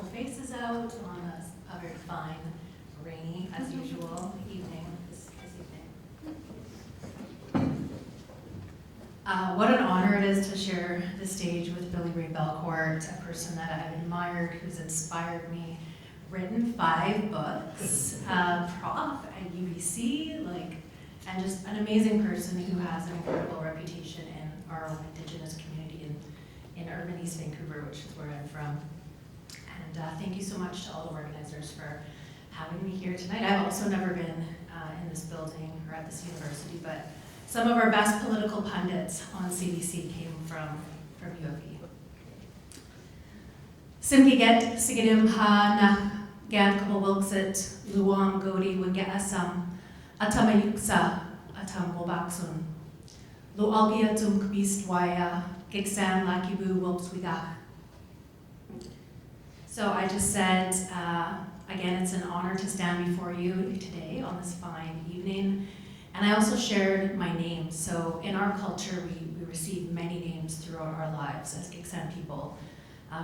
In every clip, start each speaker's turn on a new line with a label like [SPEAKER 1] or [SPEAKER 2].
[SPEAKER 1] beautiful faces out on a very fine, rainy, as usual, evening, this evening. What an honor it is to share the stage with Billy Ray Belcourt, a person that I've admired, who's inspired me, written 5 books, prof at UBC, and just an amazing person who has an incredible reputation in our own Indigenous community in urban East Vancouver, which is where I'm from. And thank you so much to all the organizers for having me here tonight. I've also never been in this building or at this university, but some of our best political pundits on CBC came from U of E. Simgiget Sigidimha na Gad Wilpsit Luam Godi we-GAK Atamayuksa Atam Wobaksun Lo Algia Tum Kbist Waya GICK-san Lakibu Wilp Wiik'aax. So I just said, again, it's an honor to stand before you today on this fine evening. And I also shared my name. So in our culture, we receive many names throughout our lives as Gitxsan people.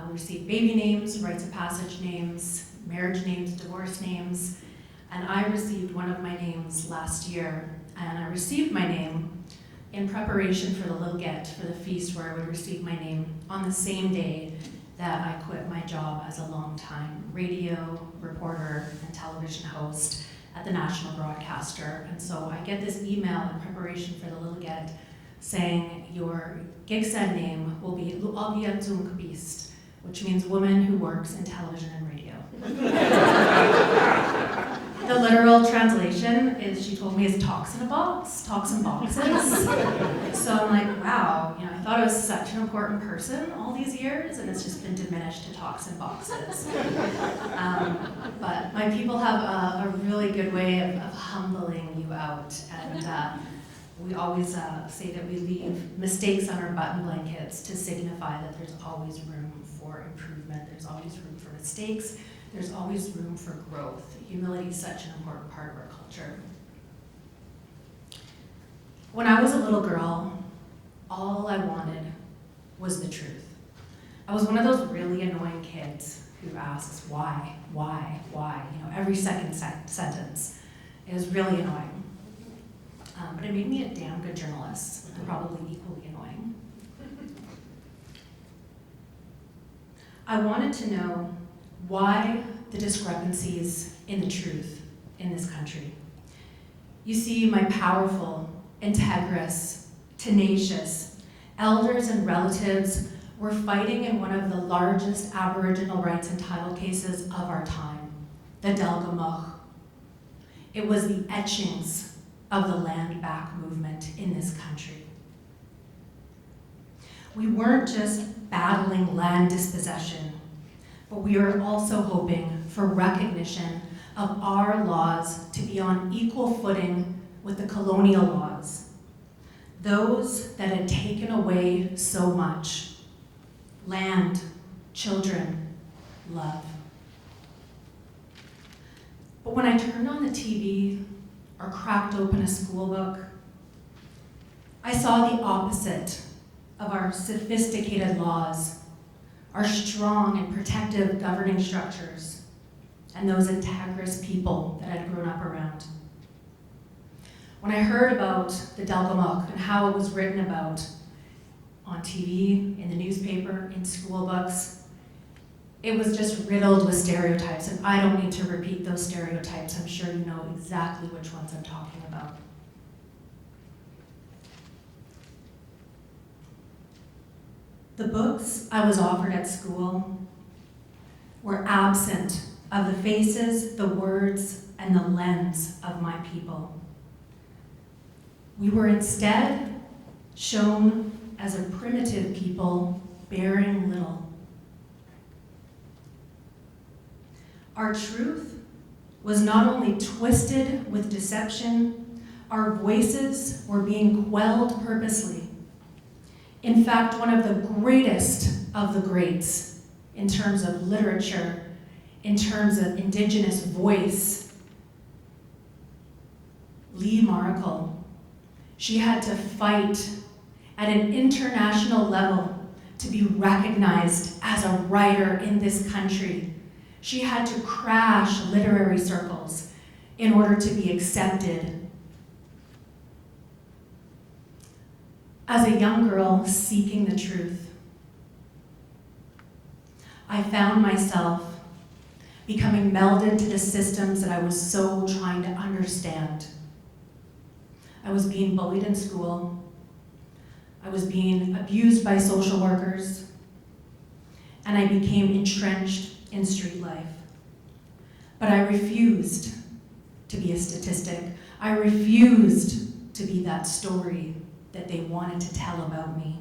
[SPEAKER 1] We receive baby names, rites of passage names, marriage names, divorce names. And I received one of my names last year. And I received my name in preparation for the Little Get, for the feast where I would receive my name on the same day that I quit my job as a longtime radio reporter and television host at the national broadcaster. And so I get this email in preparation for the Little Get saying your Gitxsan name will be Lu'agia Tumkbist, which means woman who works in television and radio. The literal translation is, she told me, is talks in a box, talks in boxes. So I'm like, wow, I thought I was such an important person all these years, and it's just been diminished to talks in boxes. But my people have a really good way of humbling you out, and we always say that we leave mistakes on our button blankets to signify that there's always room for improvement, there's always room for mistakes, there's always room for growth. Humility is such an important part of our culture. When I was a little girl, all I wanted was the truth. I was one of those really annoying kids who asks why, every second sentence. It was really annoying. But it made me a damn good journalist, and probably equally annoying. I wanted to know why the discrepancies in the truth in this country. You see, my powerful, integrous, tenacious elders and relatives were fighting in one of the largest Aboriginal rights and title cases of our time, the Delgamuukh. It was the etchings of the land back movement in this country. We weren't just battling land dispossession, but we are also hoping for recognition of our laws to be on equal footing with the colonial laws, those that had taken away so much: land, children, love. But when I turned on the TV or cracked open a school book, I saw the opposite of our sophisticated laws, our strong and protective governing structures, and those integrous people that I'd grown up around. When I heard about the Delgamuukh and how it was written about on TV, in the newspaper, in school books, it was just riddled with stereotypes, and I don't need to repeat those stereotypes. I'm sure you know exactly which ones I'm talking about. The books I was offered at school were absent of the faces, the words, and the lens of my people. We were instead shown as a primitive people bearing little. Our truth was not only twisted with deception, our voices were being quelled purposely. In fact, one of the greatest of the greats in terms of literature, in terms of Indigenous voice, Lee Markle, she had to fight at an international level to be recognized as a writer in this country She had to crash literary circles in order to be accepted. As a young girl seeking the truth, I found myself becoming melded to the systems that I was so trying to understand. I was being bullied in school. I was being abused by social workers. And I became entrenched in street life. But I refused to be a statistic. I refused to be that story that they wanted to tell about me.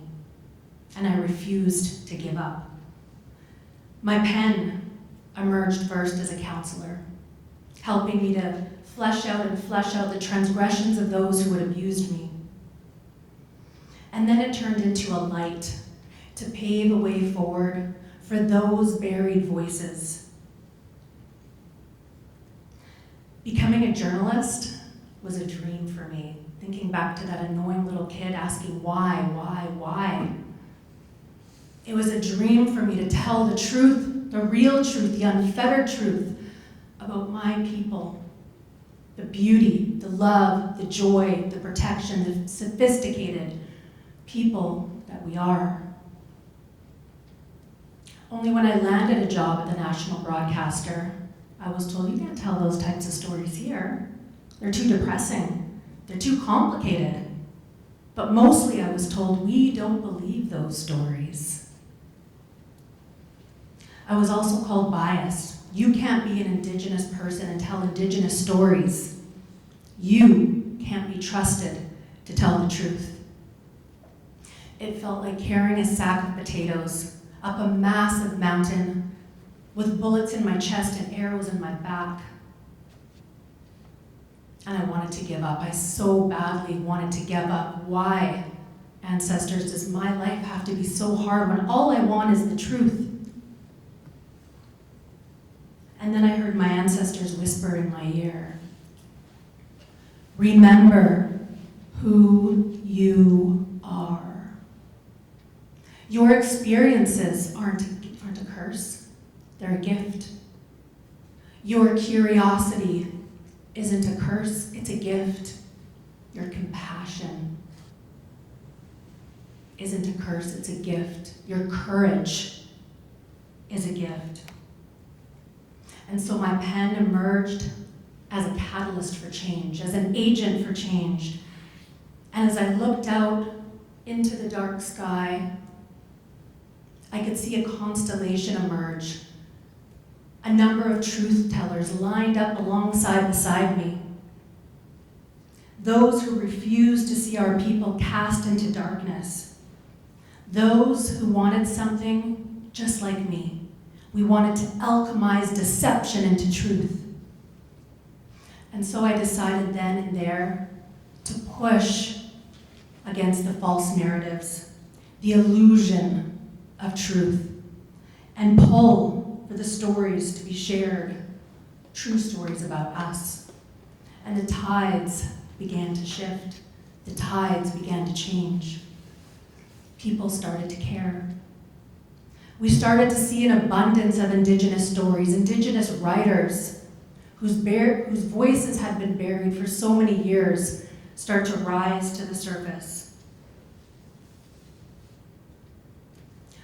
[SPEAKER 1] And I refused to give up. My pen emerged first as a counselor, helping me to flesh out the transgressions of those who had abused me. And then it turned into a light to pave a way forward for those buried voices. Becoming a journalist was a dream for me, thinking back to that annoying little kid asking why? It was a dream for me to tell the truth, the real truth, the unfettered truth about my people. The beauty, the love, the joy, the protection, the sophisticated people that we are. Only when I landed a job at the national broadcaster, I was told, you can't tell those types of stories here. They're too depressing. They're too complicated. But mostly I was told, we don't believe those stories. I was also called biased. You can't be an Indigenous person and tell Indigenous stories. You can't be trusted to tell the truth. It felt like carrying a sack of potatoes up a massive mountain with bullets in my chest and arrows in my back. And I wanted to give up. I so badly wanted to give up. Why, ancestors, does my life have to be so hard when all I want is the truth? And then I heard my ancestors whisper in my ear, remember who you are. Your experiences aren't a curse, they're a gift. Your curiosity isn't a curse, it's a gift. Your compassion isn't a curse, it's a gift. Your courage is a gift. And so my pen emerged as a catalyst for change, as an agent for change. And as I looked out into the dark sky, I could see a constellation emerge. A number of truth tellers lined up beside me. Those who refused to see our people cast into darkness. Those who wanted something just like me. We wanted to alchemize deception into truth. And so I decided then and there to push against the false narratives, the illusion of truth, and pull for the stories to be shared, true stories about us. And the tides began to shift. The tides began to change. People started to care. We started to see an abundance of Indigenous stories, Indigenous writers whose voices had been buried for so many years start to rise to the surface.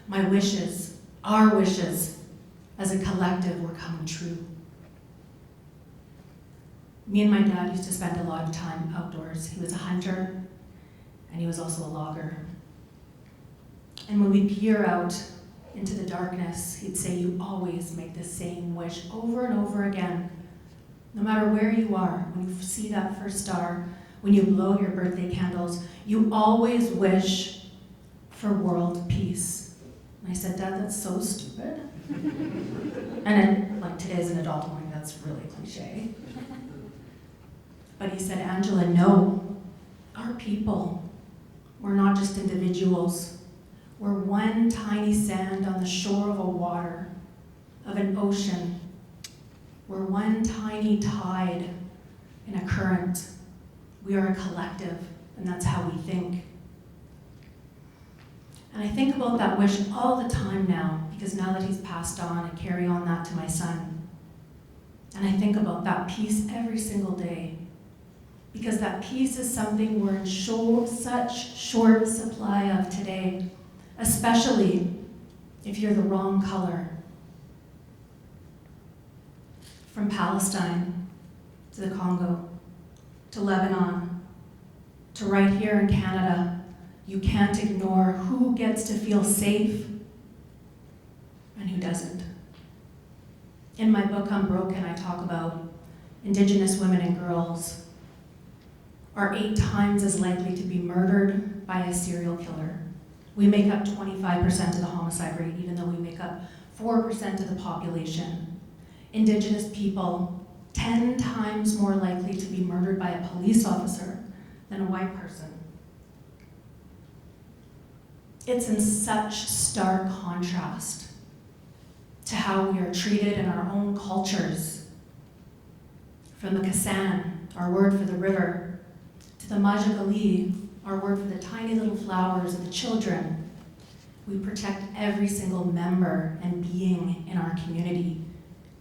[SPEAKER 1] My wishes, our wishes, as a collective were coming true. Me and my dad used to spend a lot of time outdoors. He was a hunter, and he was also a logger. And when we peer out into the darkness, he'd say, you always make the same wish over and over again. No matter where you are, when you see that first star, when you blow your birthday candles, you always wish for world peace. And I said, Dad, that's so stupid. And then, like today as an adult, I'm like, that's really cliche. But he said, Angela, no, our people, we're not just individuals. We're one tiny sand on the shore of a water, of an ocean. We're one tiny tide in a current. We are a collective, and that's how we think. And I think about that wish all the time now, because now that he's passed on, I carry on that to my son. And I think about that peace every single day, because that peace is something we're in such short supply of today, especially if you're the wrong color. From Palestine to the Congo, to Lebanon, to right here in Canada, you can't ignore who gets to feel safe and who doesn't. In my book, Unbroken, I talk about Indigenous women and girls are 8 times as likely to be murdered by a serial killer. We make up 25% of the homicide rate, even though we make up 4% of the population. Indigenous people, 10 times more likely to be murdered by a police officer than a white person. It's in such stark contrast to how we are treated in our own cultures. From the Gitxsan, our word for the river, to the we-GAK, our word for the tiny little flowers of the children. We protect every single member and being in our community.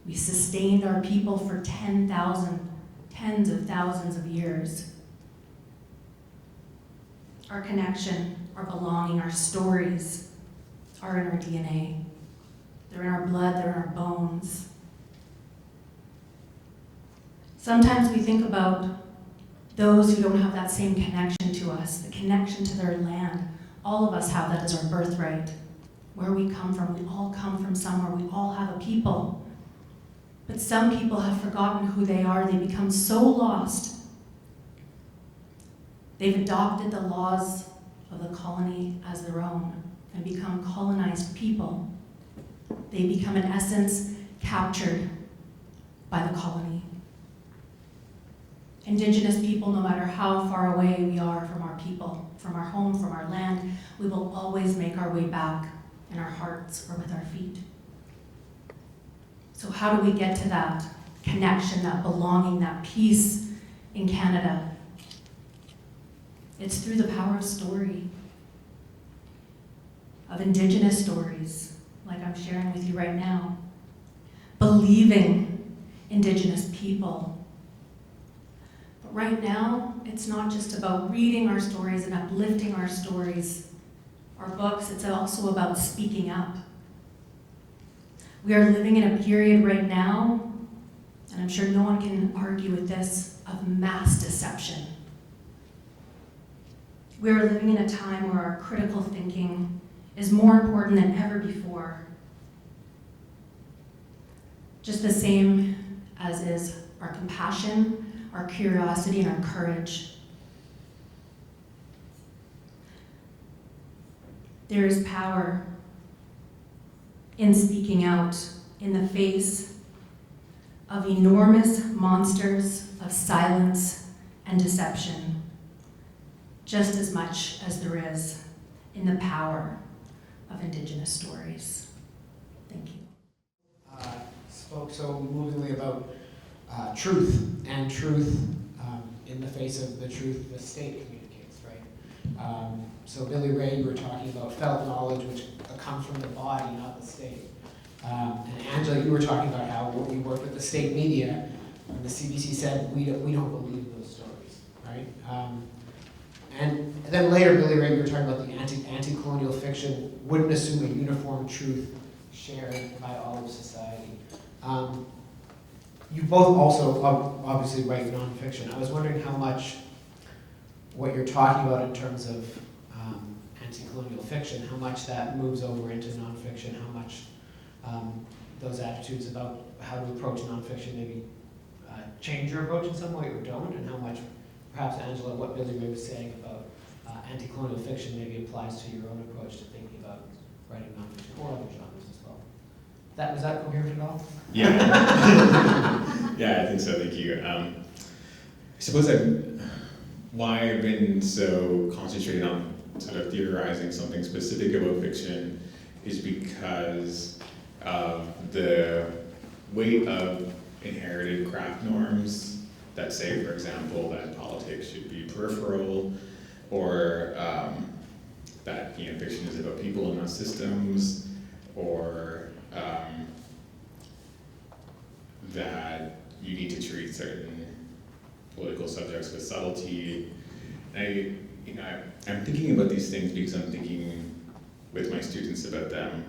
[SPEAKER 1] We sustained our people for tens of thousands of years. Our connection, our belonging, our stories are in our DNA. They're in our blood, they're in our bones. Sometimes we think about those who don't have that same connection to us, the connection to their land. All of us have that as our birthright. Where we come from, we all come from somewhere, we all have a people. But some people have forgotten who they are. They become so lost. They've adopted the laws of the colony as their own and become colonized people. They become, in essence, captured by the colony. Indigenous people, no matter how far away we are from our people, from our home, from our land, we will always make our way back in our hearts or with our feet. So how do we get to that connection, that belonging, that peace in Canada? It's through the power of story, of Indigenous stories, like I'm sharing with you right now. Believing Indigenous people. But right now, it's not just about reading our stories and uplifting our stories, our books, it's also about speaking up. We are living in a period right now, and I'm sure no one can argue with this, of mass deception. We are living in a time where our critical thinking is more important than ever before. Just the same as is our compassion, our curiosity, and our courage. There is power in speaking out in the face of enormous monsters of silence and deception, just as much as there is in the power of Indigenous stories. Thank you.
[SPEAKER 2] Spoke so movingly about truth, and truth in the face of the truth the state communicates, right? So Billy Ray, you were talking about felt knowledge, which comes from the body, not the state. And Angela, you were talking about how we work with the state media, and the CBC said we don't believe those stories, right? And then later, Billy Ray, you were talking about the anti-colonial fiction wouldn't assume a uniform truth shared by all of society. You both also obviously write nonfiction. I was wondering how much what you're talking about in terms of anti-colonial fiction, how much that moves over into nonfiction, how much those attitudes about how to approach nonfiction maybe change your approach in some way or don't, and how much, perhaps, Angela, what Billy Ray was saying about anti-colonial fiction maybe applies to your own approach to thinking about writing nonfiction or other genres as well. Was that coherent at all?
[SPEAKER 3] Yeah. Yeah, I think so, thank you. I suppose why I've been so concentrated on sort of theorizing something specific about fiction is because of the weight of inherited craft norms that say, for example, that politics should be peripheral, or that fiction is about people and not systems, or that you need to treat certain political subjects with subtlety. And I'm thinking about these things because I'm thinking with my students about them,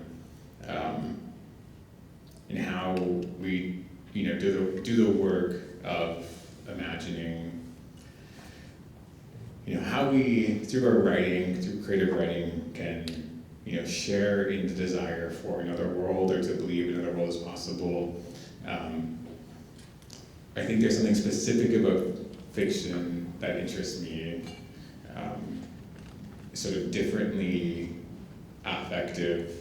[SPEAKER 3] and how we do the work of imagining how we, through our writing, through creative writing, can share in the desire for another world, or to believe another world is possible. I think there's something specific about fiction that interests me, sort of differently affective.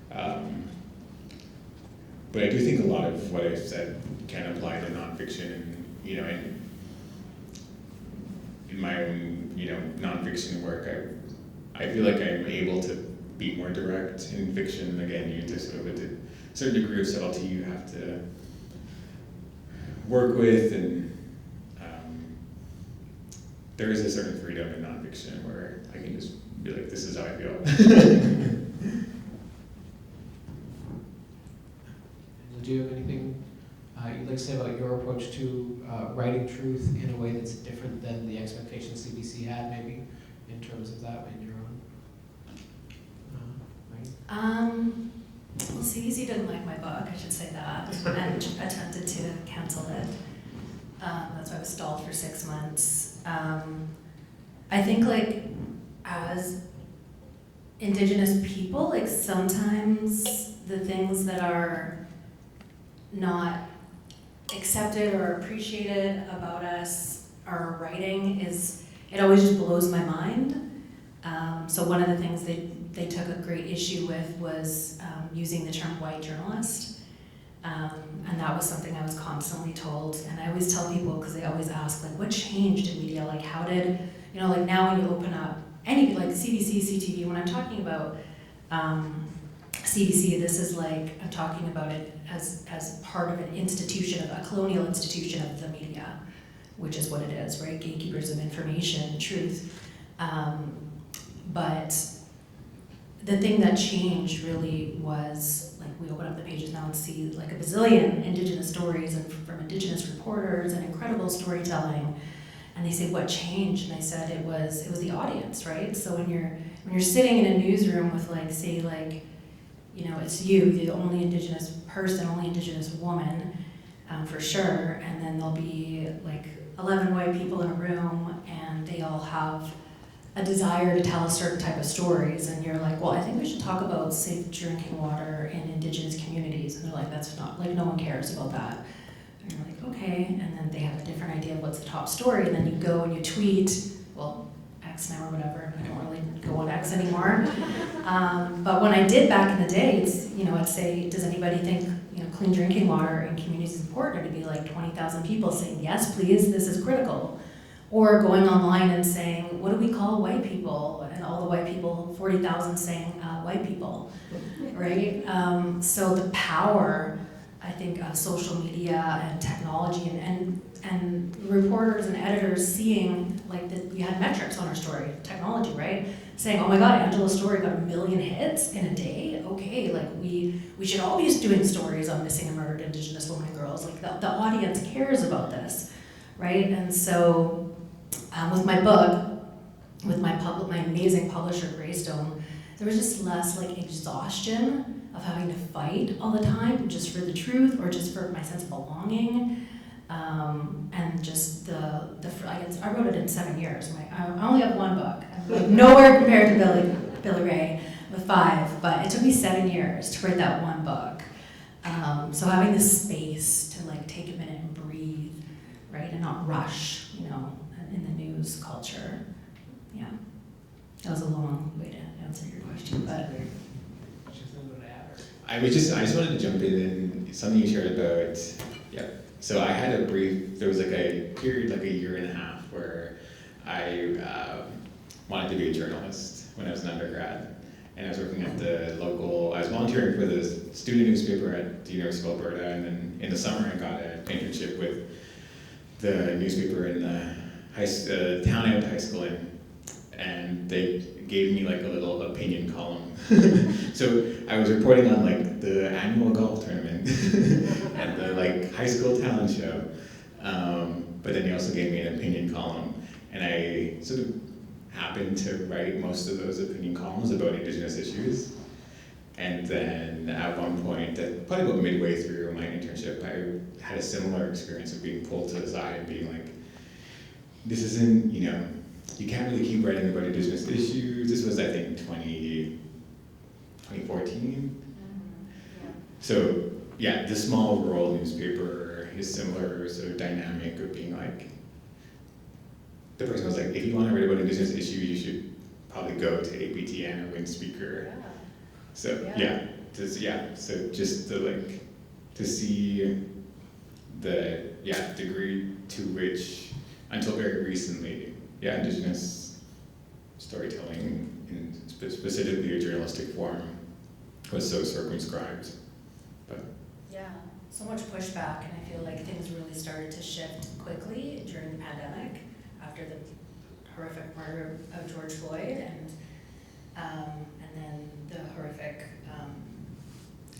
[SPEAKER 3] But I do think a lot of what I've said can apply to nonfiction, and in my own nonfiction work, I feel like I'm able to be more direct. In fiction, again, you just sort of, with a certain degree of subtlety you have to work with, and there is a certain freedom in nonfiction where I can just be like, this is how I feel.
[SPEAKER 2] Do you have anything you'd like to say about your approach to writing truth in a way that's different than the expectations CBC had, maybe, in terms of that in your own?
[SPEAKER 1] Well, CBC didn't like my book, I should say that, and attempted to cancel it. That's why I was stalled for 6 months. I think, like, as Indigenous people, like, sometimes the things that are not accepted or appreciated about us, our writing, it always just blows my mind. So one of the things they took a great issue with was using the term white journalist. And that was something I was constantly told. And I always tell people, because they always ask, like, what changed in media? Like, how did, like, now when you open up any, like, CBC, CTV, when I'm talking about CBC, this is like, I'm talking about it as part of an institution, of a colonial institution of the media, which is what it is, right? Gatekeepers of information, truth. But the thing that changed really was, like, we open up the pages now and see like a bazillion Indigenous stories and from Indigenous reporters and incredible storytelling. And they say, what changed? And I said it was the audience, right? So when you're sitting in a newsroom with, like, say, like, it's you, the only Indigenous person, only Indigenous woman, for sure, and then there'll be like 11 white people in a room, and they all have a desire to tell a certain type of stories, and you're like, well, I think we should talk about safe drinking water in Indigenous communities, and they're like, that's not, like, no one cares about that. And you're like, okay, and then they have a different idea of what's the top story, and then you go and you tweet, well, X now or whatever, I don't really go on X anymore. But when I did back in the day, it's, I'd say, does anybody think, clean drinking water in communities is important? It'd be like 20,000 people saying, yes, please, this is critical. Or going online and saying, what do we call white people? And all the white people, 40,000 saying white people, right? So the power, I think, of social media and technology and reporters and editors seeing, like, that we had metrics on our story, technology, right? Saying, oh my God, Angela's story got 1 million hits in a day. Okay, like, we should all be doing stories on missing and murdered Indigenous women and girls. Like, the audience cares about this, right? And so with my book, with my amazing publisher, Greystone, there was just less, like, exhaustion of having to fight all the time just for the truth or just for my sense of belonging. And just I wrote it in 7 years. I only have one book. I'm, like, nowhere compared to Billy Ray with 5, but it took me 7 years to write that one book. So having the space to, like, take a minute and breathe, right, and not rush, in the news culture. Yeah, that was a long way to answer your question, but.
[SPEAKER 3] I just wanted to jump in something you shared about, so I had a brief, there was like a period, like a year and a half, where I wanted to be a journalist when I was an undergrad. And I was working at I was volunteering for the student newspaper at the University of Alberta, and then in the summer I got an internship with the newspaper in the town I went to high school in. And they gave me like a little opinion column. So I was reporting on like the annual golf tournament and the like high school talent show. But then he also gave me an opinion column, and I sort of happened to write most of those opinion columns about Indigenous issues. And then at one point, probably about midway through my internship, I had a similar experience of being pulled to the side and being like, this isn't, you know, you can't really keep writing about Indigenous issues. This was, I think, 2014.
[SPEAKER 4] Yeah.
[SPEAKER 3] So, yeah, the small rural newspaper is similar sort of dynamic of being like, the person was like, if you want to write about Indigenous issues, you should probably go to APTN or Win Speaker.
[SPEAKER 4] Yeah.
[SPEAKER 3] So so just to see the degree to which, until very recently, Indigenous storytelling, in specifically a journalistic form, was so circumscribed. But
[SPEAKER 1] Yeah, so much pushback, and I feel like things really started to shift quickly during the pandemic after the horrific murder of George Floyd, and then the horrific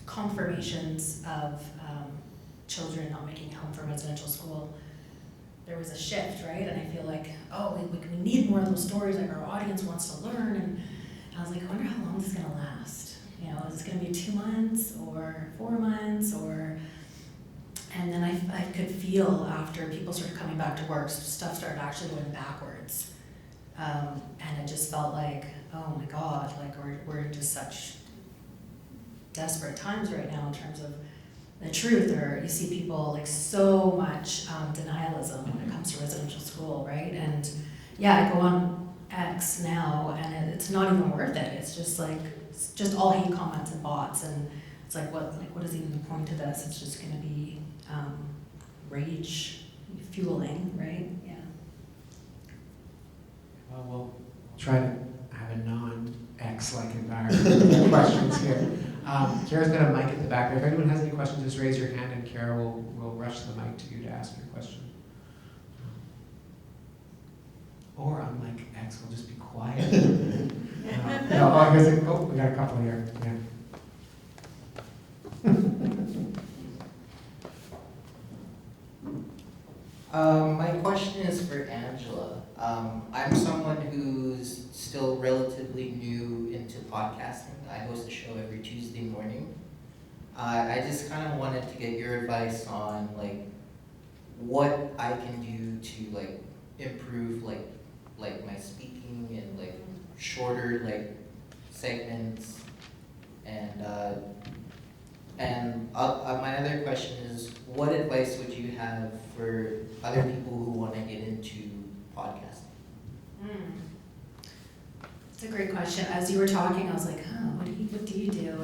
[SPEAKER 1] confirmations of children not making it home from residential school. There was a shift, right? And I feel like, we need more of those stories, like our audience wants to learn. And I was like, I wonder how long this is gonna last. You know, is this gonna be 2 months or 4 months or, and then I could feel after people started coming back to work, stuff started actually going backwards. And it just felt like, oh my God, like we're in just such desperate times right now in terms of the truth, or you see people like so much denialism when it comes to residential school, right? And I go on X now and it's not even worth it. It's just all hate comments and bots, and it's like what is even the point of this? It's just gonna be rage fueling, right? Yeah.
[SPEAKER 2] Well, we'll try to have a non-X-like environment for questions here. Kara's got a mic at the back there. If anyone has any questions, just raise your hand and Kara will rush the mic to you to ask your question. Or unlike X, we'll just be quiet. No, I guess we got a couple here. Yeah.
[SPEAKER 5] My question is for Angela. I'm someone who's still relatively new into podcasting. I host a show every Tuesday morning. I just kind of wanted to get your advice on what I can do to improve my speaking and shorter segments, and my other question is, what advice would you have for other people who want to get into podcasting?
[SPEAKER 1] It's a great question. As you were talking, I was like, what do you do?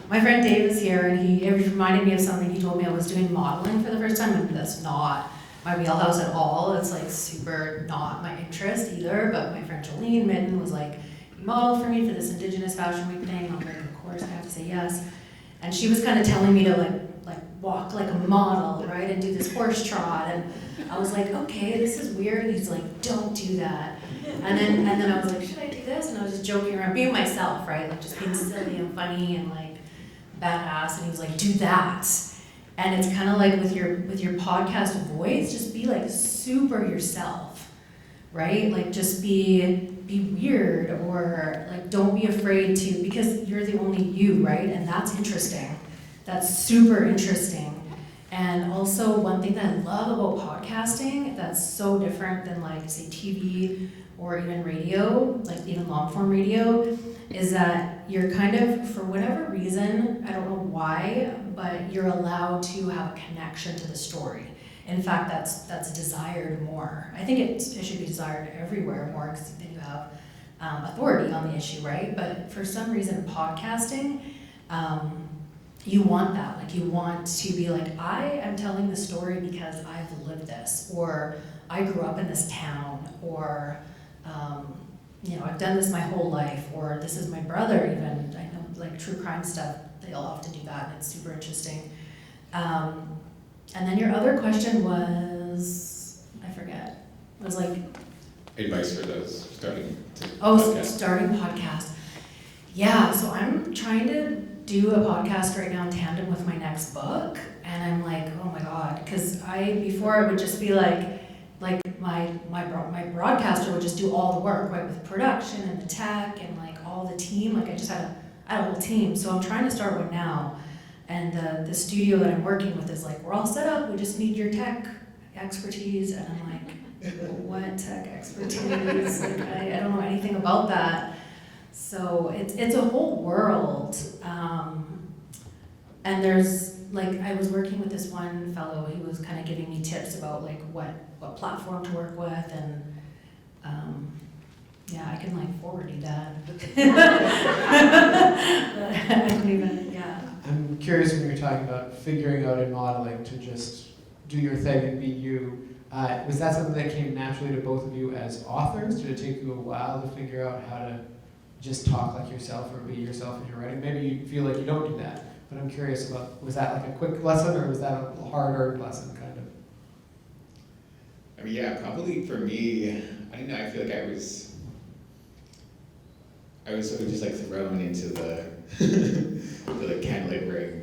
[SPEAKER 1] My friend Dave is here, and he reminded me of something. He told me I was doing modeling for the first time, and that's not my wheelhouse at all. It's super not my interest either, but my friend Jolene Mitten was like, you model for me for this Indigenous Fashion Week thing. I'm like, of course, I have to say yes. And she was kind of telling me to walk like a model, right, and do this horse trot, and I was like, okay, this is weird. And he's like, don't do that. And then I was like, should I do this? And I was just joking around, being myself, right, just being silly and funny and badass. And he was like, do that. And it's kind of like with your podcast voice, just be super yourself, right? Just be weird, or don't be afraid to, because you're the only you, right? And that's interesting. That's super interesting. And also one thing that I love about podcasting that's so different than say TV or even radio, even long form radio, is that you're kind of, for whatever reason, I don't know why, but you're allowed to have a connection to the story. In fact, that's desired more. I think it should be desired everywhere more, because then you have authority on the issue, right? But for some reason, podcasting, you want that. You want to be I am telling the story because I've lived this, or I grew up in this town, or I've done this my whole life, or this is my brother even. I know true crime stuff, they'll often do that, and it's super interesting. And then your other question was, I forget. It was
[SPEAKER 3] advice for those starting to
[SPEAKER 1] Oh,
[SPEAKER 3] podcast?
[SPEAKER 1] starting podcast. Yeah, so I'm trying to do a podcast right now in tandem with my next book, and I'm like, oh my god, because before I would just be like my broadcaster would just do all the work, right, with production and the tech and like all the team. Like I just had a whole team, so I'm trying to start one now, and the studio that I'm working with is like, we're all set up, we just need your tech expertise, and I'm like, what tech expertise? Like I don't know anything about that. So it's a whole world, and there's like I was working with this one fellow who was kind of giving me tips about like what platform to work with, and yeah, I can like forward you that. I don't even, yeah.
[SPEAKER 2] I'm curious when you're talking about figuring out and modeling to just do your thing and be you. Was that something that came naturally to both of you as authors? Did it take you a while to figure out how to just talk like yourself or be yourself in your writing? Maybe you feel like you don't do that, but I'm curious about, was that like a quick lesson or was that a hard-earned lesson kind of?
[SPEAKER 3] I mean, yeah, probably for me, I don't know, I feel like I was sort of just like thrown into the, the candlelit ring.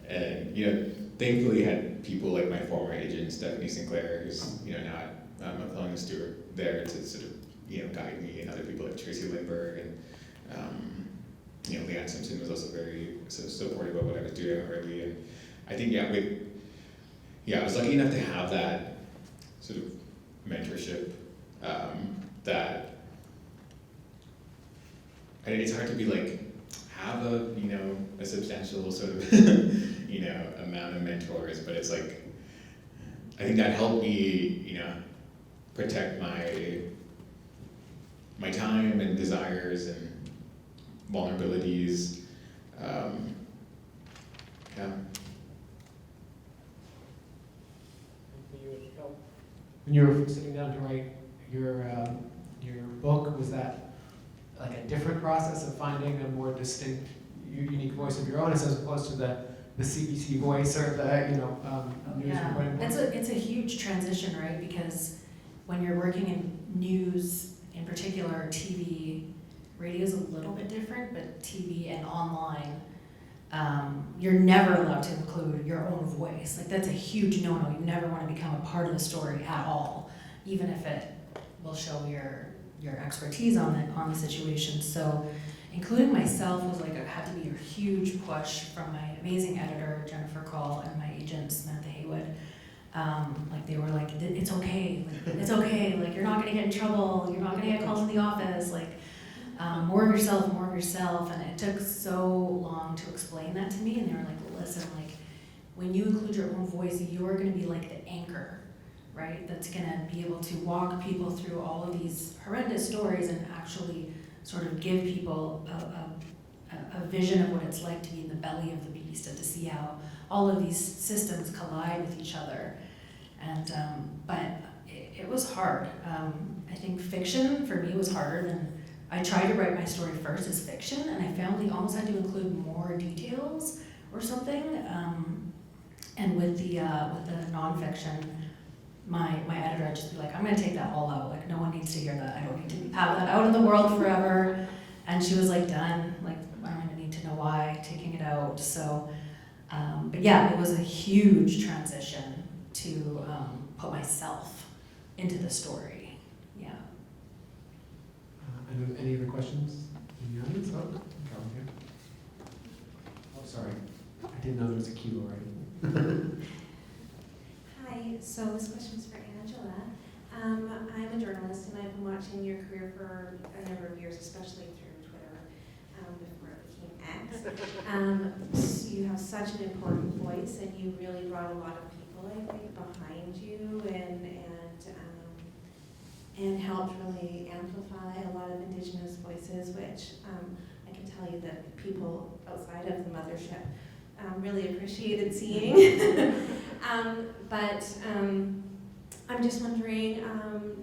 [SPEAKER 3] And, you know, thankfully had people like my former agent, Stephanie Sinclair, who's, you know, now at McClellan Stewart there to sort of, you know, guide me, and other people like Tracy Lindbergh and, you know, Leanne Simpson was also very sort of supportive of what I was doing early. And I think, I was lucky enough to have that sort of mentorship, that, and it's hard to be like, have a substantial sort of, amount of mentors, but it's like, I think that helped me, protect my time and desires and vulnerabilities. Yeah.
[SPEAKER 2] When you were sitting down to write your book, was that like a different process of finding a more distinct, unique voice of your own, as opposed to the CBC voice or the news reporting voice?
[SPEAKER 1] It's a huge transition, right? Because when you're working in news, in particular TV, radio is a little bit different, but TV and online, you're never allowed to include your own voice. Like that's a huge no-no. You never want to become a part of the story at all, even if it will show your expertise on the situation. So including myself was like, it had to be a huge push from my amazing editor, Jennifer Call, and my agent, Samantha Haywood. Like they were like, it's okay, it's okay, like you're not gonna get in trouble, you're not gonna get called to the office, like more of yourself, and it took so long to explain that to me, and they were like, listen, like when you include your own voice, you're gonna be like the anchor, right? That's gonna be able to walk people through all of these horrendous stories and actually sort of give people a vision of what it's like to be in the belly of the beast and to see how all of these systems collide with each other. And but it was hard. I think fiction for me was harder than, I tried to write my story first as fiction, and I found we almost had to include more details or something. And with the nonfiction, my editor would just be like, I'm gonna take that all out. Like no one needs to hear that. I don't need to have that out in the world forever. And she was like, done. Like I'm gonna need to know why, taking it out. So, but yeah, it was a huge transition to put myself into the story. Yeah.
[SPEAKER 2] Any other questions in the audience? Oh, Carol here. Oh, sorry. I didn't know there was a cue already.
[SPEAKER 4] Hi, so this question's for Angela. I'm a journalist and I've been watching your career for a number of years, especially through Twitter, before it became X. You have such an important voice and you really brought a lot of people, I think, behind you and helped really amplify a lot of Indigenous voices, which I can tell you that people outside of the mothership really appreciated seeing. But I'm just wondering,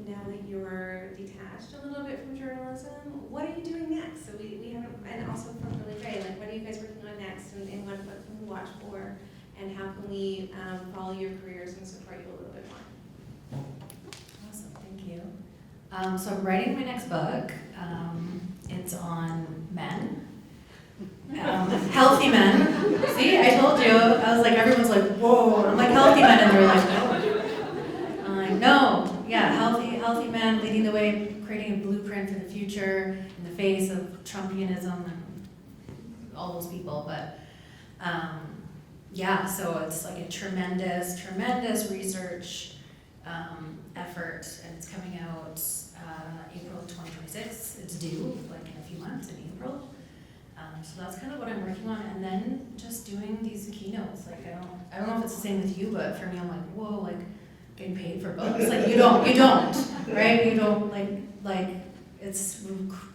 [SPEAKER 4] now that you're detached a little bit from journalism, what are you doing next? So we haven't, and also from Billy Ray, like what are you guys working on next, and what can we watch for, and how can we follow your careers and support you a little bit more?
[SPEAKER 1] So I'm writing my next book. It's on men, healthy men. See, I told you. I was like, everyone's like, whoa. I'm like, healthy men, and they're like, no. I'm like, no. Yeah, healthy men leading the way, creating a blueprint for the future in the face of Trumpianism and all those people. But yeah, so it's like a tremendous research effort, and it's coming out April 2026. It's due like in a few months in April. So that's kind of what I'm working on, and then just doing these keynotes. Like I don't know if it's the same with you, but for me, I'm like, whoa, like getting paid for books. Like you don't, right? You don't like it's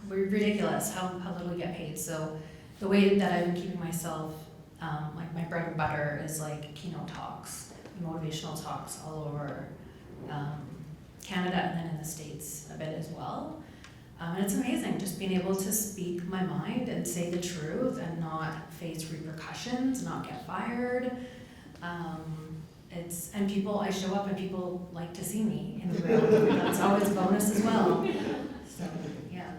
[SPEAKER 1] ridiculous how little we get paid. So the way that I've been keeping myself like my bread and butter is like keynote talks, motivational talks all over Canada and then in the States a bit as well. And it's amazing just being able to speak my mind and say the truth and not face repercussions, not get fired. I show up and people like to see me in the room. That's always a bonus as well. So, yeah.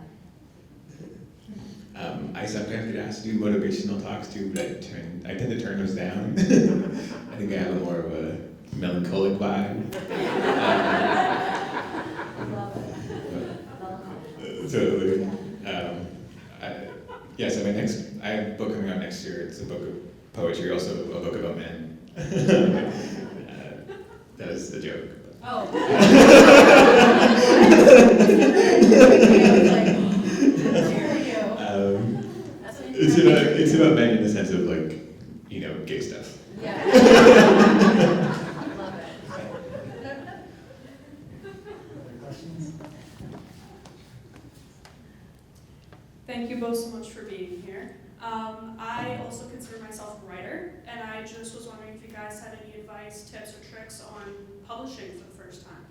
[SPEAKER 3] I sometimes get asked to do motivational talks too, but I tend to turn those down. I think I have a more of a melancholic vibe. Totally. So I have a book coming out next year. It's a book of poetry, also a book about men. That is a joke.
[SPEAKER 1] Oh.
[SPEAKER 3] It's about men in the sense of like, gay stuff.
[SPEAKER 1] Yeah. I love it.
[SPEAKER 6] Other questions?
[SPEAKER 7] Thank you both so much for being here. I also consider myself a writer, and I just was wondering if you guys had any advice, tips, or tricks on publishing for the first time.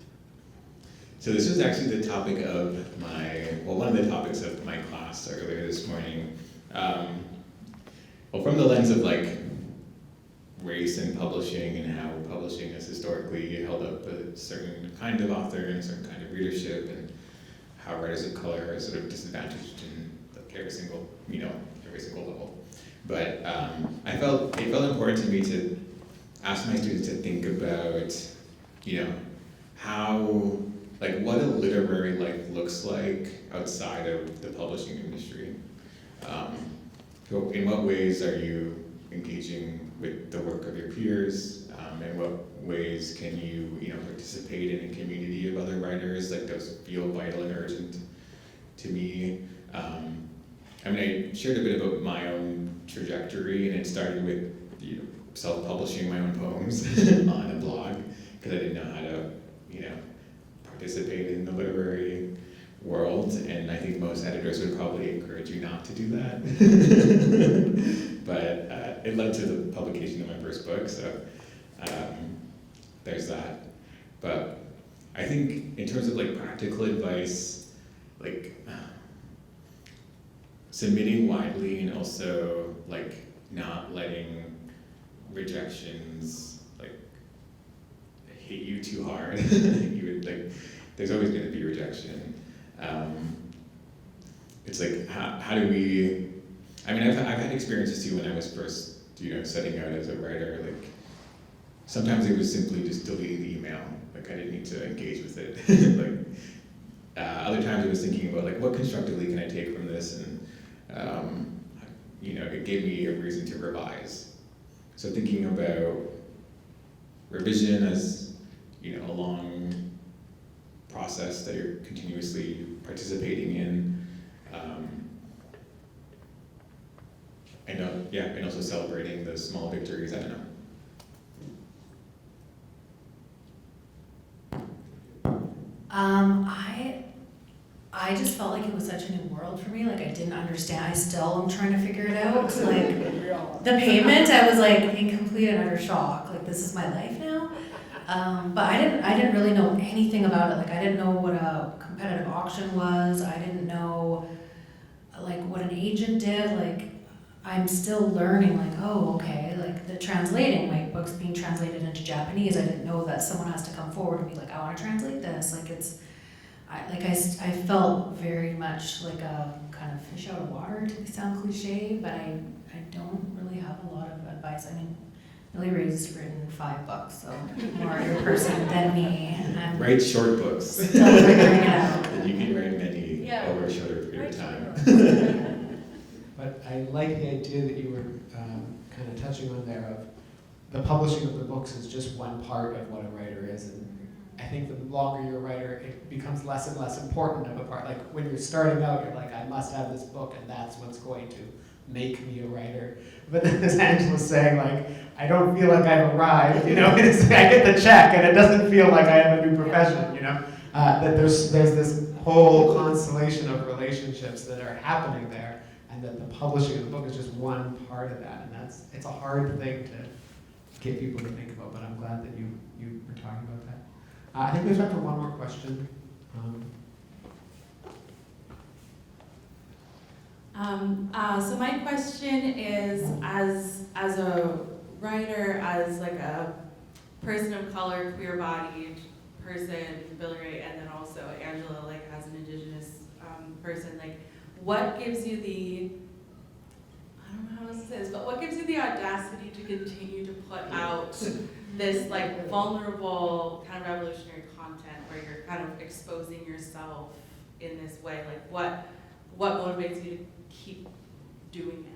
[SPEAKER 3] So this was actually the topic of one of the topics of my class earlier this morning. From the lens of like race and publishing and how publishing has historically held up a certain kind of author and a certain kind of readership, and how writers of color are sort of disadvantaged in like every single level. But it felt important to me to ask my students to think about, how, like what a literary life looks like outside of the publishing industry. In what ways are you engaging with the work of your peers? In what ways can you, participate in a community of other writers? Like those feel vital and urgent to me. I shared a bit about my own trajectory, and it started with self-publishing my own poems on a blog because I didn't know how to, participate in the literary world, and I think most editors would probably encourage you not to do that. But it led to the publication of my first book, so there's that. But I think in terms of like practical advice, like submitting widely and also like not letting rejections like hit you too hard. There's always going to be rejection. It's like how do we? I've had experiences too when I was first setting out as a writer. Like sometimes it was simply just deleting the email. Like I didn't need to engage with it. Other times I was thinking about like what constructively can I take from this, and it gave me a reason to revise. So thinking about revision as a long process that you're continuously participating in, and also celebrating the small victories. I don't know.
[SPEAKER 1] I just felt like it was such a new world for me. Like I didn't understand. I still am trying to figure it out. Like the payment, I was like in complete and utter shock. Like this is my life now. But I didn't really know anything about it. Like I didn't know what a competitive auction was. I didn't know like what an agent did. Like I'm still learning. Like like the translating, like books being translated into Japanese. I didn't know that someone has to come forward and be like, I want to translate this. Like it's I felt very much like a kind of fish out of water, to sound cliche, but I don't really have a lot of advice. I mean, Hilary Ray's written 5 books, so more of a person than me. I'm
[SPEAKER 3] Write short books.
[SPEAKER 1] still figuring it out.
[SPEAKER 3] And you can write many
[SPEAKER 7] Yeah.
[SPEAKER 3] over a shorter period of time.
[SPEAKER 2] But I like the idea that you were kind of touching on there of the publishing of the books is just one part of what a writer is. And I think the longer you're a writer, it becomes less and less important of a part. Like when you're starting out, you're like, I must have this book and that's what's going to make me a writer. But then as Angela's saying, like, I don't feel like I've arrived, you know, it's, I get the check and it doesn't feel like I have a new profession, you know. That there's this whole constellation of relationships that are happening there, and that the publishing of the book is just one part of that. And it's a hard thing to get people to think about, but I'm glad that you were talking about that. I think we have time for one more question.
[SPEAKER 8] So my question is, as a writer, as like a person of color, queer-bodied person, Billy Ray, and then also Angela, like as an Indigenous person, like what gives you the, I don't know how else to say this, but what gives you the audacity to continue to put out this like vulnerable kind of revolutionary content where you're kind of exposing yourself in this way? Like what motivates you to keep doing it?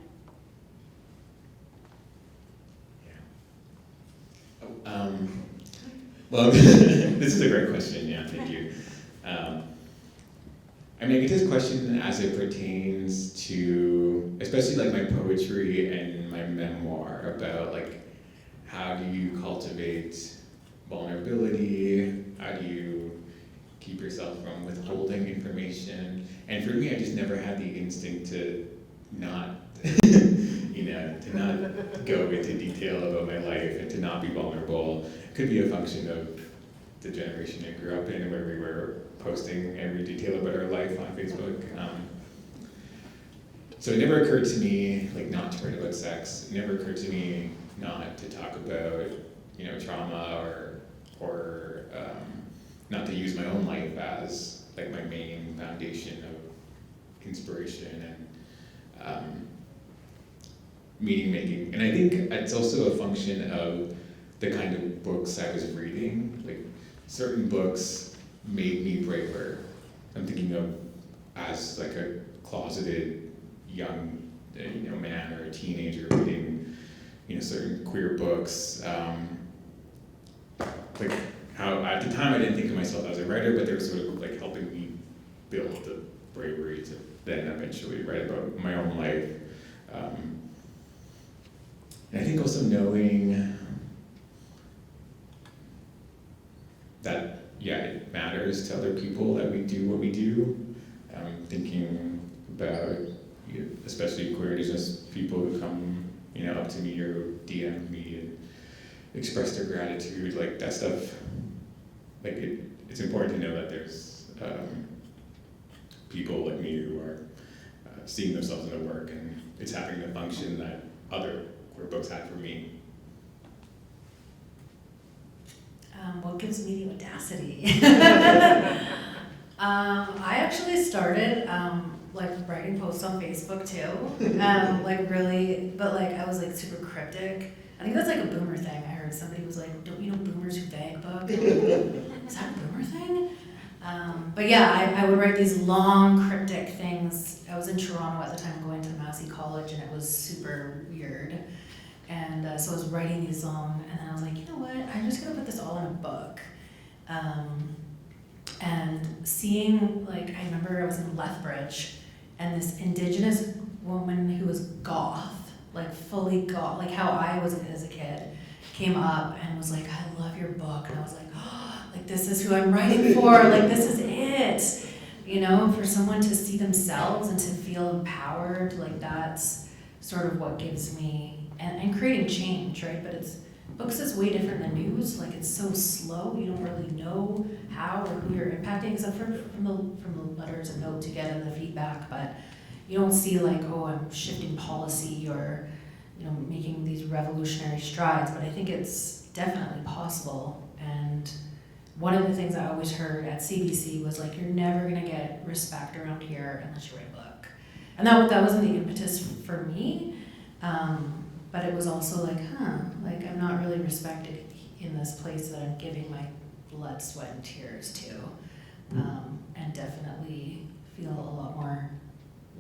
[SPEAKER 3] Well, this is a great question. Yeah, thank you. I mean, I get this question as it pertains to, especially like my poetry and my memoir about like, how do you cultivate vulnerability? How do you keep yourself from withholding information? And for me, I just never had the instinct to not, to not go into detail about my life and to not be vulnerable. It could be a function of the generation I grew up in, where we were posting every detail about our life on Facebook. So it never occurred to me, like, not to write about sex. It never occurred to me not to talk about, trauma or not to use my own life as like my main foundation of inspiration and meaning making. And I think it's also a function of the kind of books I was reading. Like certain books made me braver. I'm thinking of as like a closeted young man or a teenager reading certain queer books. Like how at the time I didn't think of myself as a writer, but they were sort of like helping me build the bravery to then eventually write about my own life. And I think also knowing that, it matters to other people that we do what we do. Thinking about, especially queer Indigenous people who come, up to me or DM me and express their gratitude, like that stuff. Like it's important to know that there's people like me who are seeing themselves in the work, and it's having the function that other queer books had for me.
[SPEAKER 1] What gives me the audacity? I actually started writing posts on Facebook too. I was like super cryptic. I think that's like a boomer thing. I heard somebody was like, "Don't you know boomers who beg book?" Is that a boomer thing? But yeah, I would write these long cryptic things. I was in Toronto at the time going to Massey College, and it was super weird. And so I was writing these long, and then I was like, you know what, I'm just gonna put this all in a book. And seeing, I remember I was in Lethbridge, and this Indigenous woman who was goth, fully goth, like how I was as a kid, came up and was like, I love your book. And I was like, oh, this is who I'm writing for, this is it. For someone to see themselves and to feel empowered, that's sort of what gives me, and creating change, right? But books is way different than news. It's so slow. You don't really know how or who you're impacting, except from the letters and notes you get and the feedback. But you don't see I'm shifting policy or making these revolutionary strides. But I think it's definitely possible. And one of the things I always heard at CBC was like, you're never gonna get respect around here unless you write a book. And that wasn't the impetus for me, but it was also like, like I'm not really respected in this place that I'm giving my blood, sweat, and tears to. And definitely feel a lot more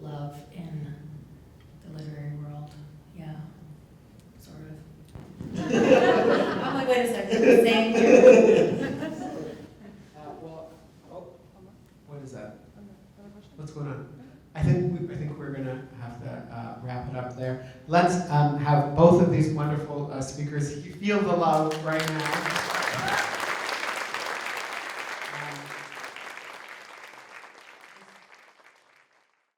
[SPEAKER 1] love in the literary world. Yeah, sort of. I'm like, wait a second, same here.
[SPEAKER 2] What is that? What's going on? I think we're gonna have to wrap it up there. Let's have both of these wonderful speakers feel the love right now.